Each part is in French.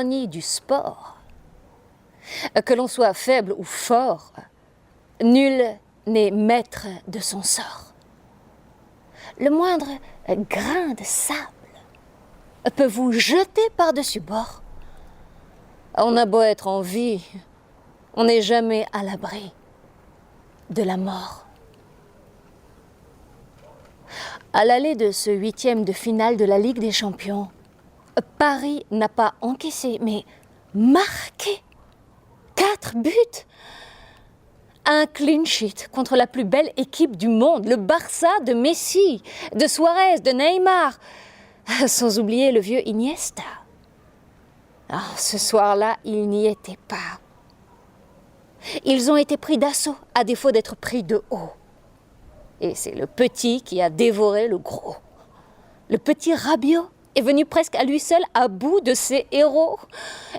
l'ironie du sport. Que l'on soit faible ou fort, nul n'est maître de son sort. Le moindre grain de sable peut vous jeter par-dessus bord. On a beau être en vie, on n'est jamais à l'abri de la mort. À l'aller de ce 8e de finale de la Ligue des Champions, Paris n'a pas encaissé, mais marqué 4 buts. Un clean sheet contre la plus belle équipe du monde, le Barça de Messi, de Suarez, de Neymar, sans oublier le vieux Iniesta. Ce soir-là, ils n'y étaient pas. Ils ont été pris d'assaut, à défaut d'être pris de haut. Et c'est le petit qui a dévoré le gros. Le petit Rabiot est venu presque à lui seul à bout de ses héros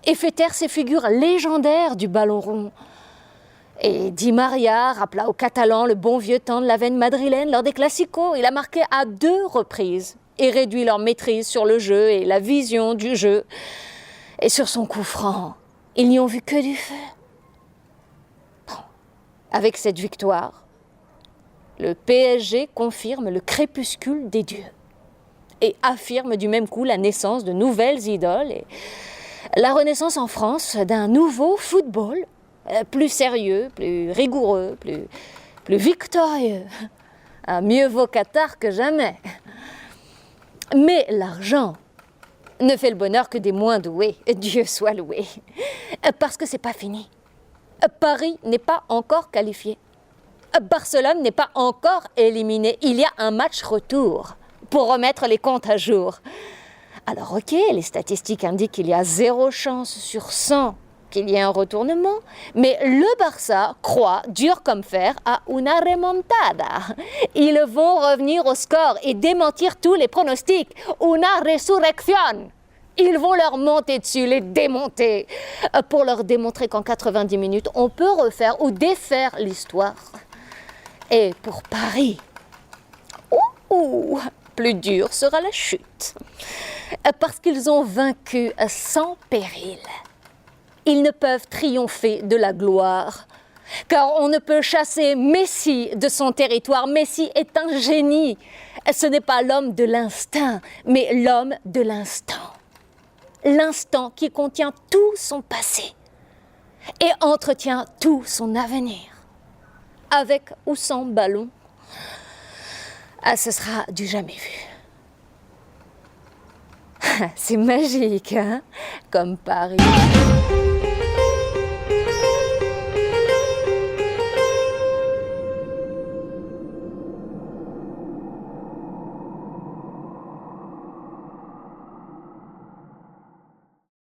et fait taire ces figures légendaires du ballon rond. Et Di Maria rappela aux Catalans le bon vieux temps de la veine madrilène lors des Classicos. Il a marqué à 2 reprises et réduit leur maîtrise sur le jeu et la vision du jeu. Et sur son coup franc, ils n'y ont vu que du feu. Bon. Avec cette victoire, le PSG confirme le crépuscule des dieux et affirme du même coup la naissance de nouvelles idoles et la renaissance en France d'un nouveau football plus sérieux, plus rigoureux, plus victorieux. Mieux vaut Qatar que jamais. Mais l'argent ne fait le bonheur que des moins doués, Dieu soit loué. Parce que c'est pas fini. Paris n'est pas encore qualifié. Barcelone n'est pas encore éliminé. Il y a un match retour pour remettre les comptes à jour. Alors ok, les statistiques indiquent qu'il y a 0 chance sur 100 qu'il y ait un retournement, mais le Barça croit, dur comme fer, à una remontada. Ils vont revenir au score et démentir tous les pronostics. Una resurrección. Ils vont leur monter dessus, les démonter, pour leur démontrer qu'en 90 minutes, on peut refaire ou défaire l'histoire. Et pour Paris, plus dur sera la chute. Parce qu'ils ont vaincu sans péril. Ils ne peuvent triompher de la gloire. Car on ne peut chasser Messi de son territoire. Messi est un génie. Ce n'est pas l'homme de l'instinct, mais l'homme de l'instant. L'instant qui contient tout son passé et entretient tout son avenir. Avec ou sans ballon, ce sera du jamais vu. C'est magique, hein, comme Paris.